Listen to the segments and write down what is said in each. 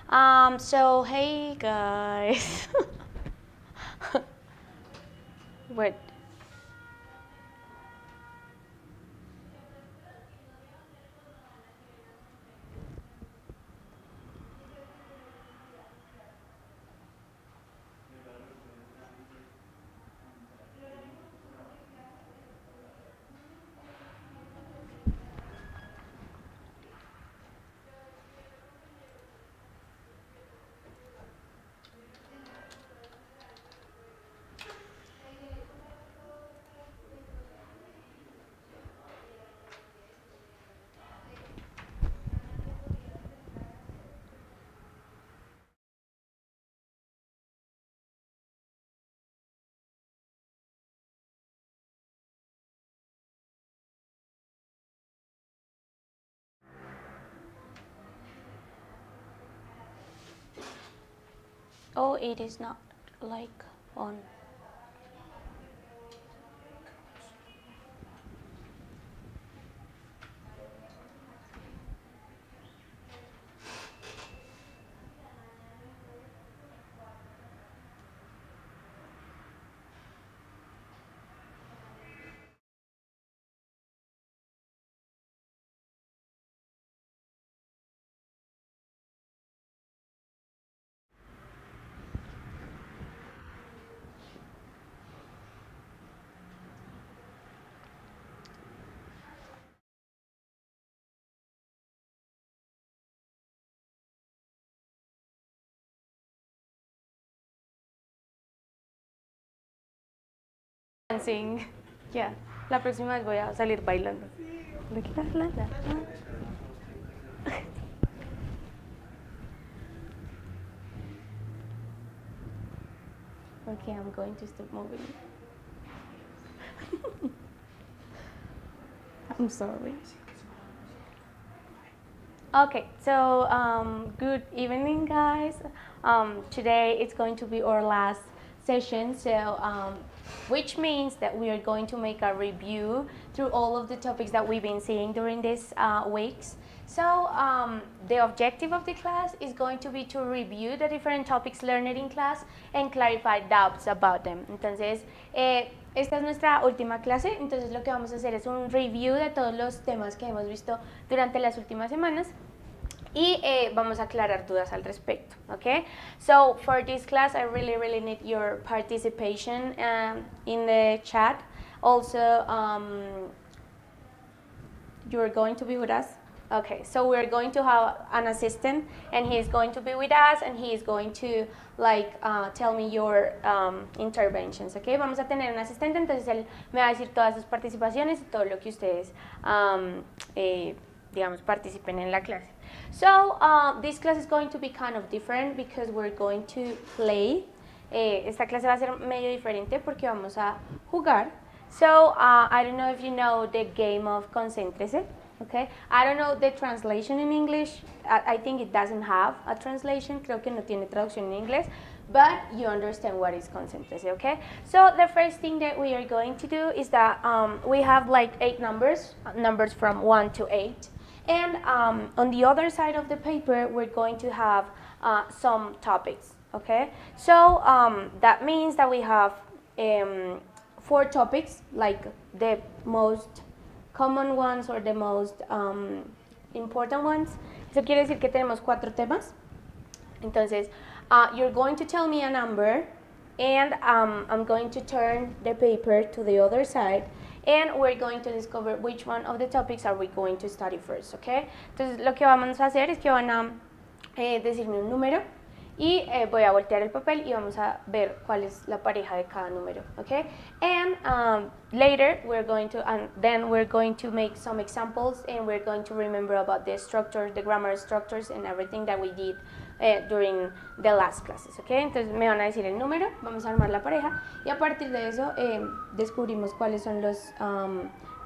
So hey guys. Wait. Oh, it is not like on. Dancing. Yeah. La próxima vez voy a salir bailando. Okay, I'm going to stop moving. I'm sorry. Okay, so good evening, guys. Today it's going to be our last session, so which means that we are going to make a review through all of the topics that we've been seeing during these weeks. So the objective of the class is going to be to review the different topics learned in class and clarify doubts about them. Entonces, esta es nuestra última clase, entonces lo que vamos a hacer es un review de todos los temas que hemos visto durante las últimas semanas y vamos a aclarar dudas al respecto, okay? So for this class, I really need your participation in the chat. Also, you're going to be with us. Okay, so we're going to have an assistant, and he's going to be with us, and he is going to tell me your interventions. Okay, vamos a tener un asistente, entonces él me va a decir todas sus participaciones y todo lo que ustedes, digamos, participen en la clase. So this class is going to be kind of different because we're going to play. Esta clase va a ser medio diferente porque vamos a jugar. So I don't know if you know the game of Concéntrese. Okay, I don't know the translation in English. I think it doesn't have a translation. Creo que no tiene traducción en inglés, but you understand what is Concéntrese, okay? So the first thing that we are going to do is that we have like 8 numbers from 1 to 8. And on the other side of the paper, we're going to have some topics, okay? So that means that we have 4 topics, like the most common ones or the most important ones. Eso quiere decir que tenemos 4 temas. Entonces, you're going to tell me a number, and I'm going to turn the paper to the other side, and we're going to discover which one of the topics are we going to study first, okay? Entonces, lo que vamos a hacer es que van a decirme un número, y voy a voltear el papel y vamos a ver cuál es la pareja de cada número, okay? And later we're going to make some examples, and we're going to remember about the structure, the grammar structures, and everything that we did during the last classes, okay? Entonces me van a decir el número, vamos a armar la pareja, y a partir de eso descubrimos cuáles son los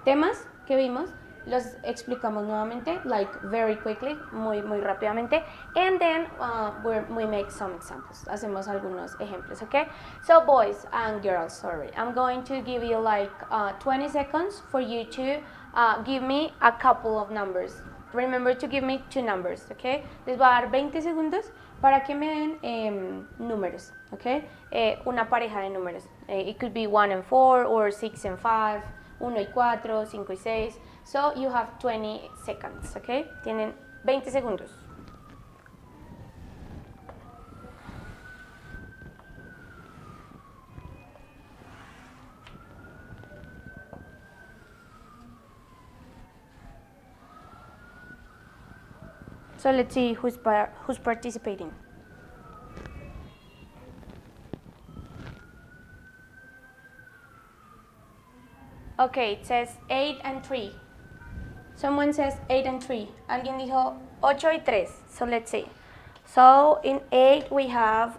temas que vimos. Los explicamos nuevamente, like very quickly, muy rápidamente, and then we make some examples. Hacemos algunos ejemplos, okay? So boys and girls, sorry, I'm going to give you like 20 seconds for you to give me a couple of numbers, remember to give me two numbers, okay? Les voy a dar 20 segundos para que me den números, okay? Una pareja de números. It could be 1 and 4 or 6 and 5, 1 y 4, 5 y 6. So you have 20 seconds, okay? Tienen 20 segundos. So let's see who's participating. Okay, it says 8 and 3. Someone says 8 and 3. Alguien dijo 8 y 3. So let's see. So in 8 we have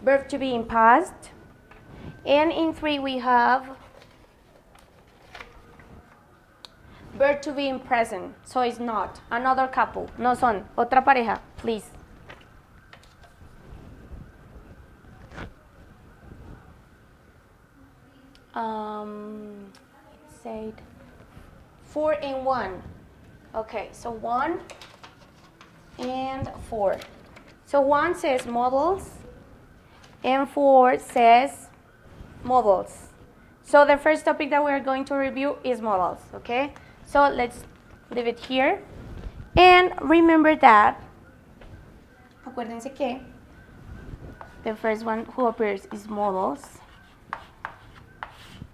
verb to be in past. And in 3 we have verb to be in present. So it's not. Another couple. No son. Otra pareja. Please. It said 4 and 1. Okay, so 1 and 4. So 1 says models and 4 says models. So the first topic that we're going to review is models, okay? So let's leave it here. And remember that, acuérdense que the first one who appears is models.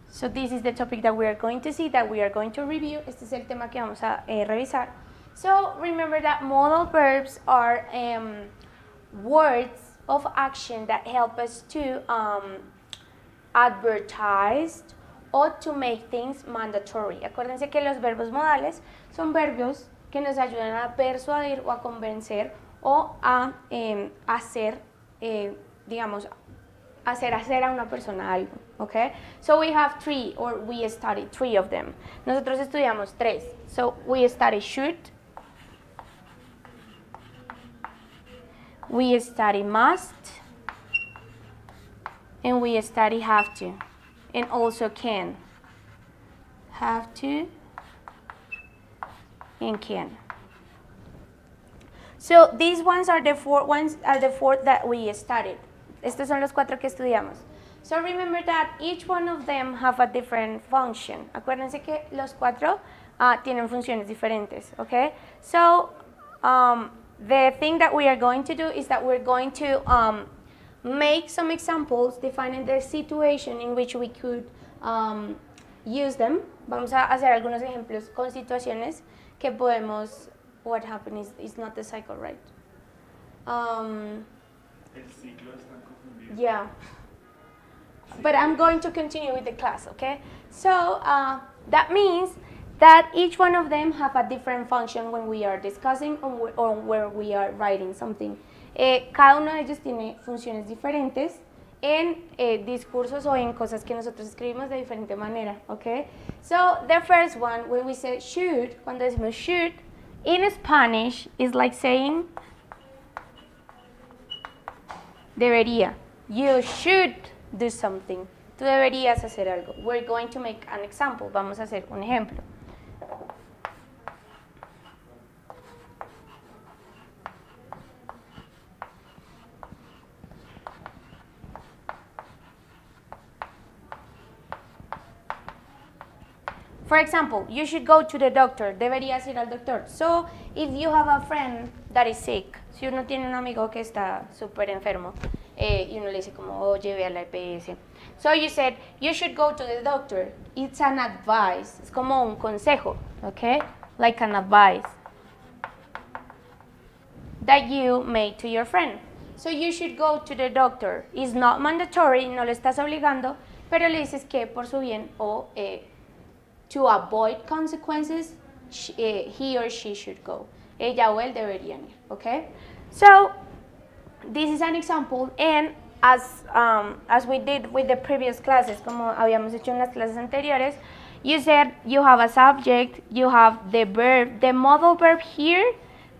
So this is the topic that we are going to see, that we are going to review. Este es el tema que vamos a revisar. So remember that modal verbs are words of action that help us to advertise or to make things mandatory. Acuérdense que los verbos modales son verbos que nos ayudan a persuadir o a convencer o a hacer, digamos, hacer a una persona algo, okay? So we have 3, or we studied 3 of them. Nosotros estudiamos 3. So we study should, we study must, and we study have to, and also can. Have to and can. So these ones are the four that we studied. Estos son los 4 que estudiamos. So remember that each one of them have a different function. Acuérdense que los 4 tienen funciones diferentes, okay? So the thing that we are going to do is that we're going to make some examples defining the situation in which we could use them. Vamos a hacer algunos ejemplos con situaciones que podemos. What happened is not the cycle, right? El ciclo está confundido. Yeah. But I'm going to continue with the class, okay? So that means that each one of them have a different function when we are discussing or where we are writing something. Cada uno de ellos tiene funciones diferentes en discursos o en cosas que nosotros escribimos de diferente manera, okay? So the first one, when we say should, cuando decimos should, in Spanish is like saying debería. You should do something. Tú deberías hacer algo. We're going to make an example. Vamos a hacer un ejemplo. For example, you should go to the doctor. Deberías ir al doctor. So, if you have a friend that is sick, si uno tiene un amigo que está súper enfermo, y uno le dice como, oh, lleve a la EPS. So you said, you should go to the doctor. It's an advice. Es como un consejo, okay? Like an advice that you made to your friend. So you should go to the doctor. It's not mandatory, no le estás obligando, pero le dices que por su bien o to avoid consequences, he or she should go. Ella o él deberían ir, okay? So this is an example, and as we did with the previous classes, como habíamos hecho en las clases anteriores, you said you have a subject, you have the verb. The modal verb here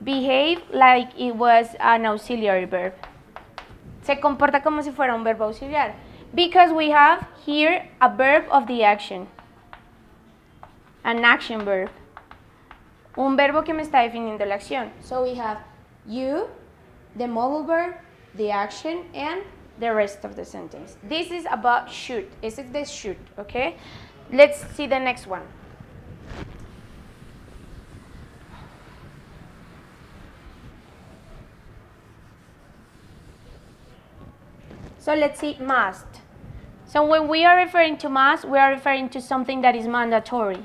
behave like it was an auxiliary verb. Se comporta como si fuera un verbo auxiliar, because we have here a verb of the action, an action verb. un verbo que me está definiendo la acción. So we have you, the modal verb, the action, and the rest of the sentence. This is about should. This is the should, okay? Let's see the next one. So let's see must. So when we are referring to must, we are referring to something that is mandatory.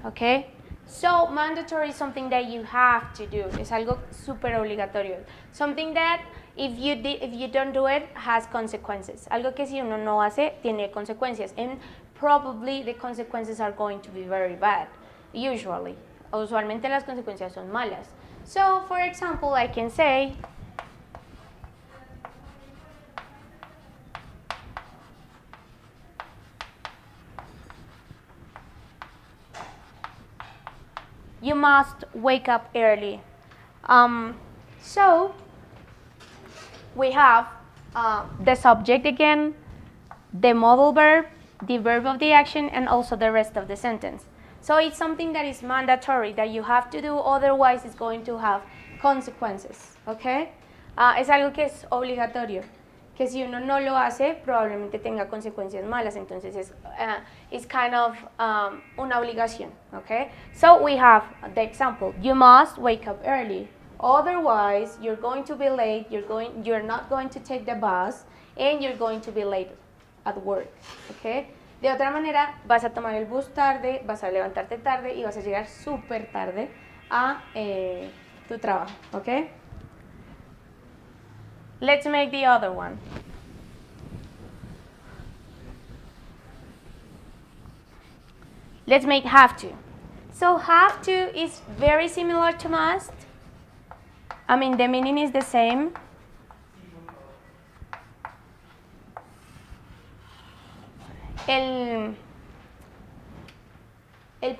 Okay? So mandatory is something that you have to do. Es algo súper obligatorio. Something that if you don't do it has consequences. Algo que si uno no hace tiene consecuencias. And probably the consequences are going to be very bad. Usually. Usualmente las consecuencias son malas. So for example, I can say you must wake up early. So we have the subject again, the modal verb, the verb of the action, and also the rest of the sentence. So it's something that is mandatory, that you have to do, otherwise it's going to have consequences, okay? Es algo que es obligatorio, que si uno no lo hace, probablemente tenga consecuencias malas, entonces it's kind of una obligación, okay? So we have the example, you must wake up early, otherwise you're going to be late, you're not going to take the bus, and you're going to be late at work, okay? De otra manera, vas a tomar el bus tarde, vas a levantarte tarde y vas a llegar súper tarde a tu trabajo, ¿ok? Let's make the other one. Let's make have to. So have to is very similar to must. I mean, the meaning is the same. El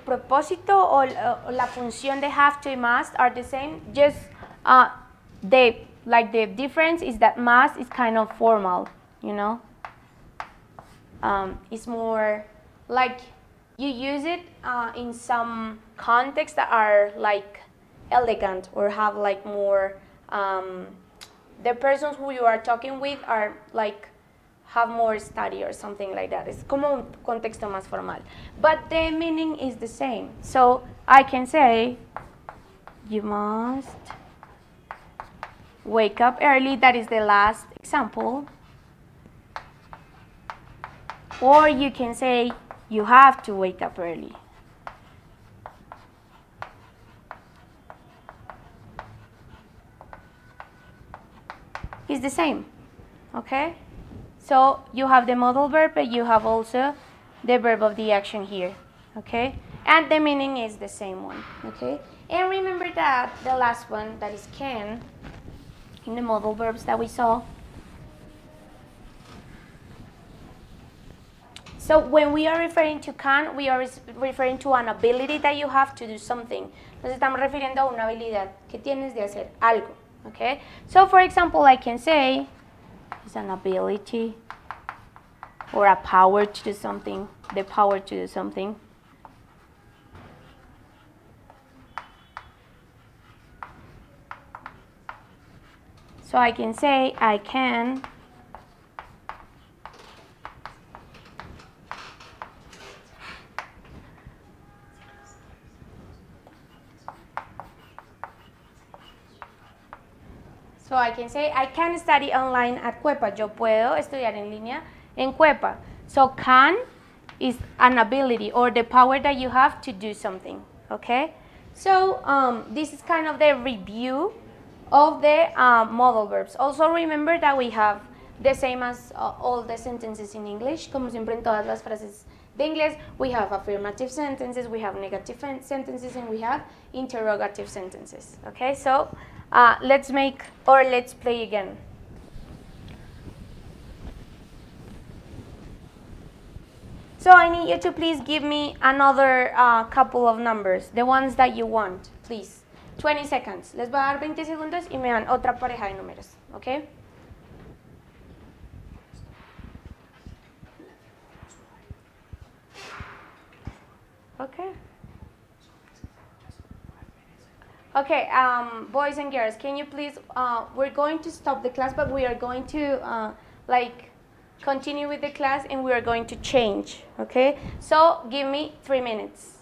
propósito o la función de have to y must are the same, just the difference is that must is kind of formal, you know. It's more like you use it in some contexts that are like elegant or have like more, the persons who you are talking with are like have more study or something like that. It's como un contexto más formal. But the meaning is the same. So I can say, you must wake up early. That is the last example. Or you can say, you have to wake up early. It's the same, okay? So you have the modal verb, but you have also the verb of the action here, okay? And the meaning is the same one, okay? And remember that the last one, that is can, in the modal verbs that we saw. So when we are referring to can, we are referring to an ability that you have to do something. Nos estamos refiriendo a una habilidad que tienes de hacer algo, okay? So for example, I can say, it's an ability or a power to do something, the power to do something. So I can say, I can So I can say, I can study online at Cuepa. Yo puedo estudiar en línea en Cuepa. So can is an ability or the power that you have to do something, okay? So this is kind of the review of the modal verbs. Also remember that we have the same as all the sentences in English. Como siempre en todas las frases de inglés, we have affirmative sentences, we have negative sentences, and we have interrogative sentences, okay? So let's make, or let's play again. So I need you to please give me another couple of numbers, the ones that you want, please. 20 seconds. Les voy a dar 20 segundos y me dan otra pareja de números, okay? Okay. Okay, boys and girls, can you please, we're going to stop the class, but we are going to like continue with the class and we are going to change, okay? So give me 3 minutes.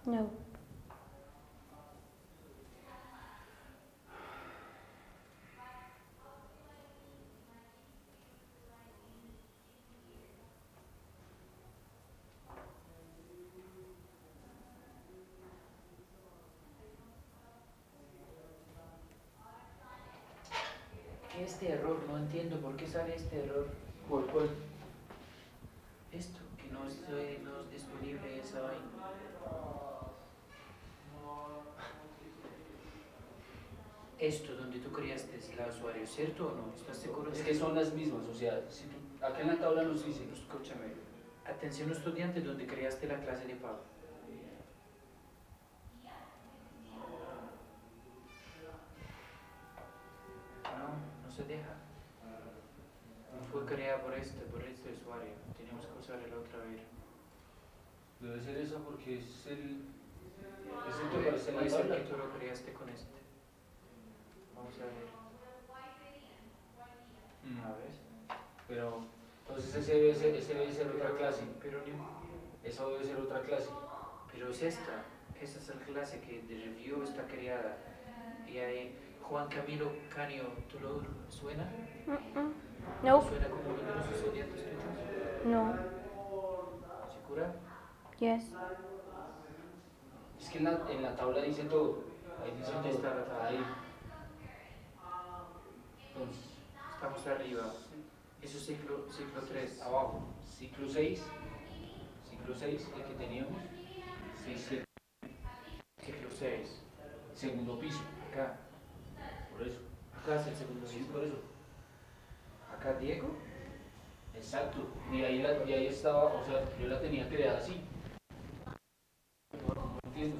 No. Este error, no entiendo por qué sale este error. ¿Cuál? Esto, que no es disponible esa vaina. Esto donde tú creaste la usuario, ¿cierto o no? ¿Estás seguro? Es que son las mismas, o sea, si tú, acá en la tabla nos dice, Escúchame. Atención estudiante donde creaste la clase de pago. No se deja. No fue creada por este usuario. Tenemos que usar el otra vez. debe ser esa porque es el que aparece en la Puede ser tabla. que tú lo creaste con este. Vamos a ver. A ver. Pero, entonces ese debe ser otra clase. Eso debe ser otra clase. Pero es esta. Esta es la clase que de review está creada. Y hay Juan Camilo Canio, ¿tú lo suena? No. ¿Suena como uno de los estudiantes tuyos? No. ¿Segura? Yes. Es que en la tabla dice todo. Ahí dice ¿Dónde todo. está la tabla? Ahí. Entonces, Estamos arriba. Eso es ciclo 3. abajo, ciclo 6, el que teníamos, 6, Ciclo 6. segundo piso, Acá. por eso. Acá es el segundo Sí, piso. por eso. Acá Diego. Exacto. Y ahí estaba, o sea, yo la tenía creada así. No entiendo.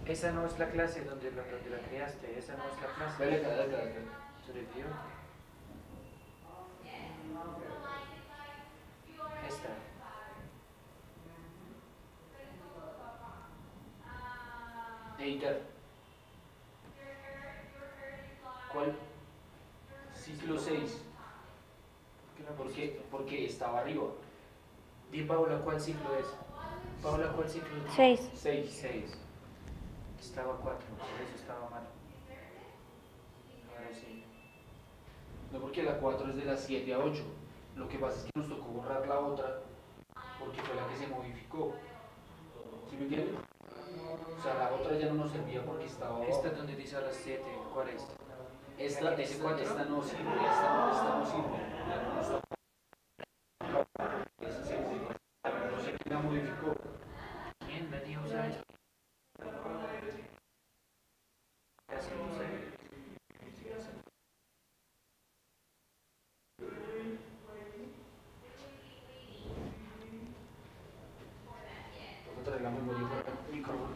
Esa no es la clase donde la creaste. Esa no es la clase. Dale acá. ¿Tu review? Esta. Editar. ¿Cuál? Ciclo 6. Porque estaba arriba. Di Paula, ¿cuál ciclo es? Paula, ¿cuál ciclo es? 6. 6. Estaba 4, por eso estaba mal. Ahora sí. No, porque la 4 es de las 7 a 8. Lo que pasa es que nos tocó borrar la otra porque fue la que se modificó. ¿Sí me entiendes? O sea, la otra ya no nos servía porque estaba abajo. Esta donde dice a las 7, ¿cuál es? Esta ¿Aquí dice 4? no sirve, esta no sirve. Ya no nos tocó. Esa se modificó. No sé quién la modificó. ¿Quién venía a usar esto? Casi no sé. Vamos a traer la memoria para el micrófono.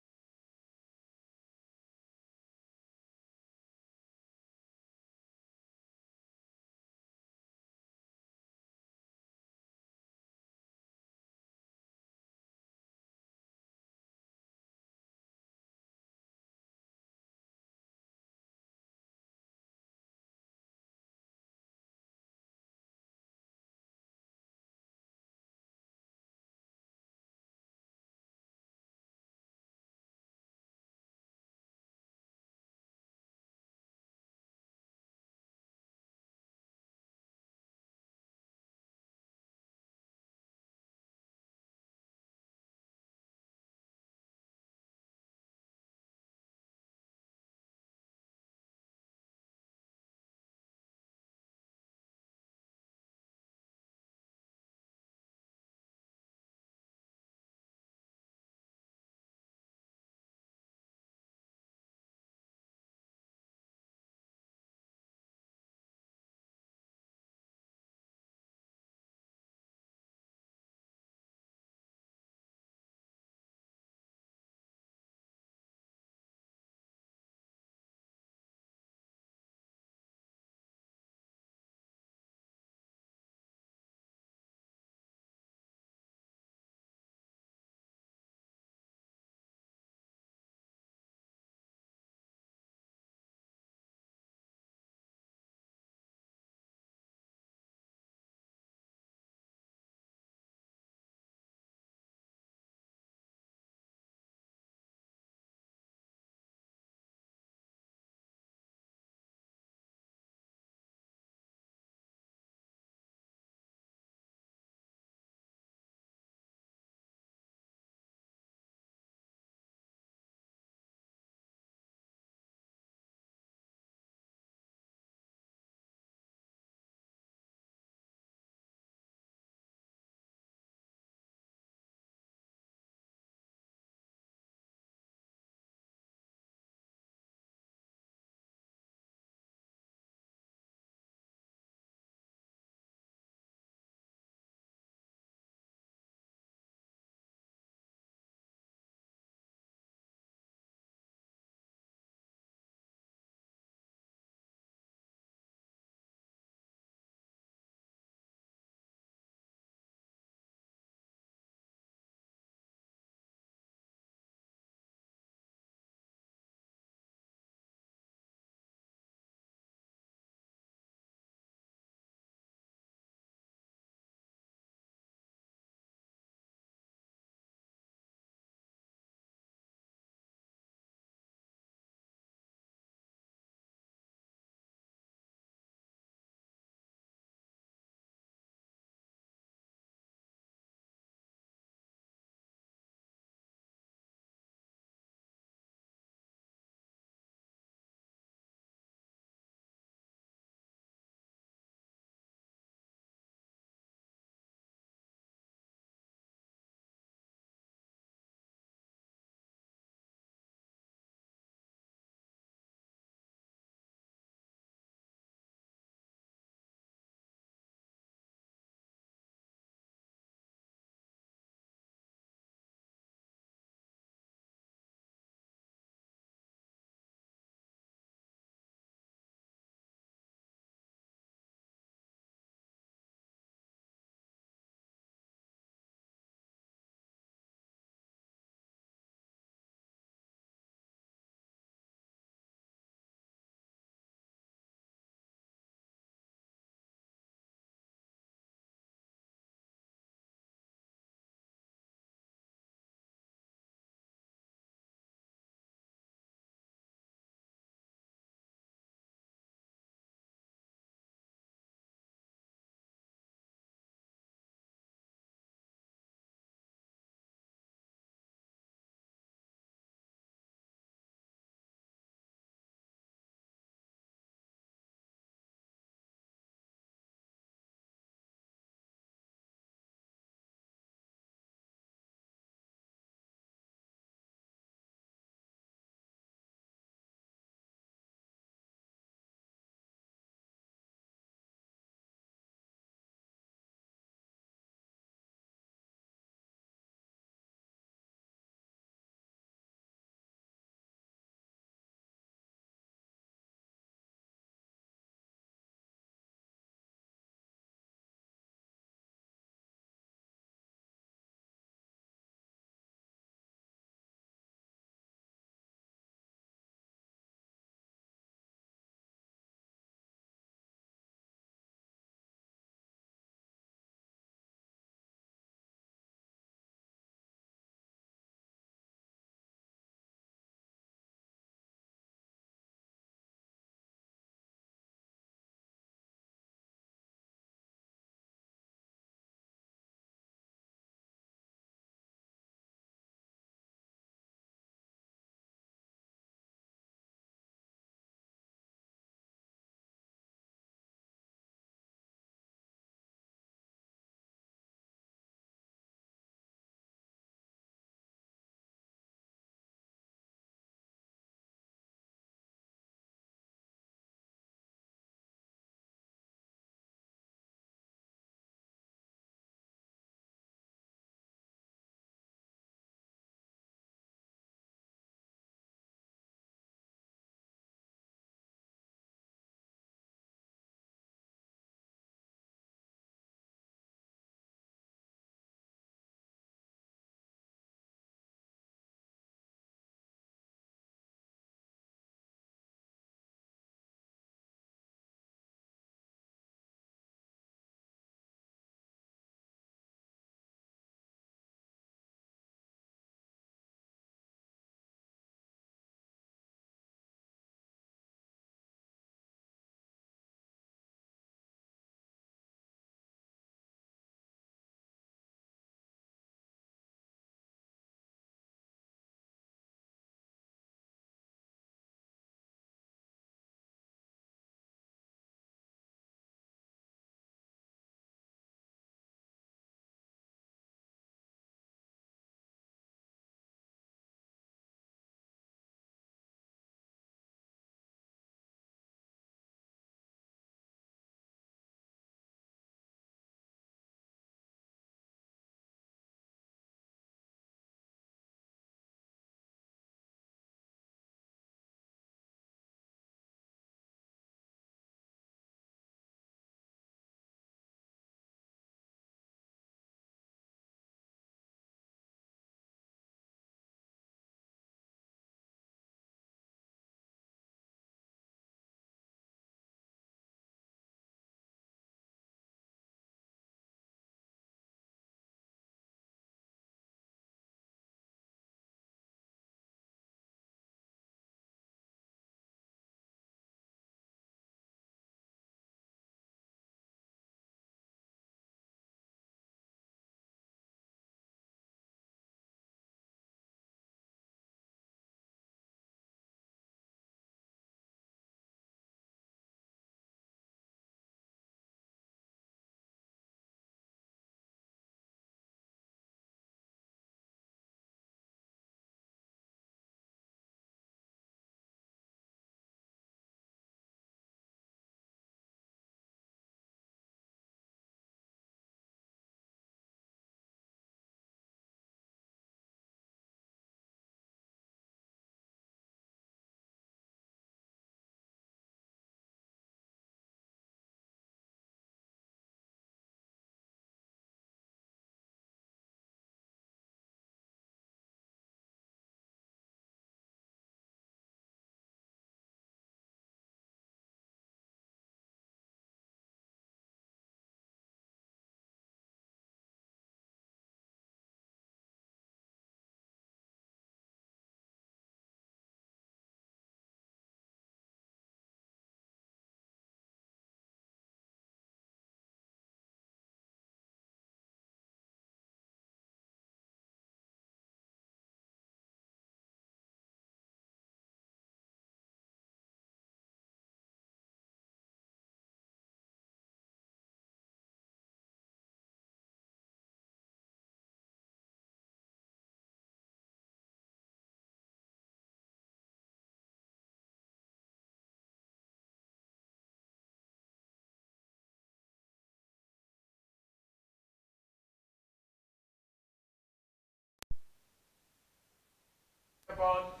about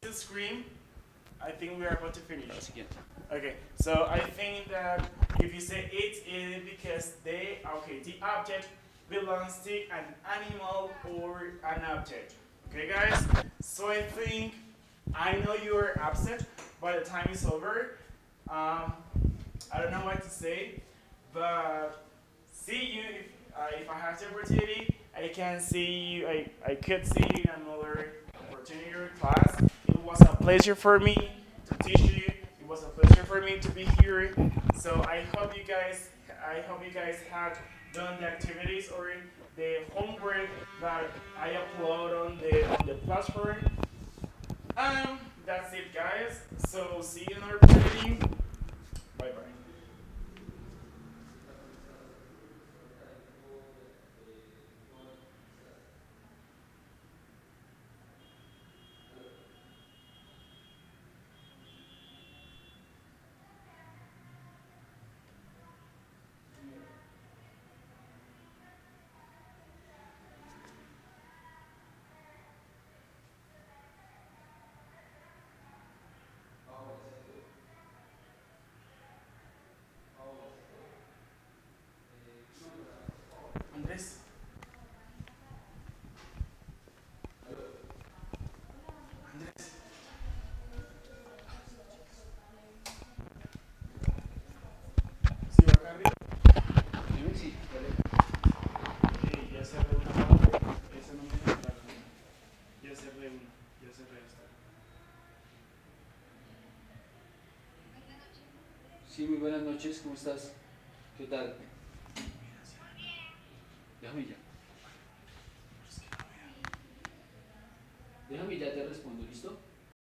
the screen. I think we are about to finish. Okay, so I think that if you say it is because the object belongs to an animal or an object. Okay, guys. So I think I know you are upset, but the time is over. I don't know what to say, but see you if I have the opportunity. I can see you. I could see you in another opportunity or class. It was a pleasure for me to teach you. It was a pleasure for me to be here. So I hope you guys have done the activities or the homework that I upload on the platform. That's it, guys. So see you in our opportunity. Bye bye. Andrés. Andrés. ¿Sí va acá arriba? Sí, dale. Ya cerré una parte. Esa no me deja entrar. Ya cerré una. Ya cerré esta. Sí, muy buenas noches, ¿cómo estás? ¿Qué tal? Déjame ya. Déjame ya te respondo, ¿listo?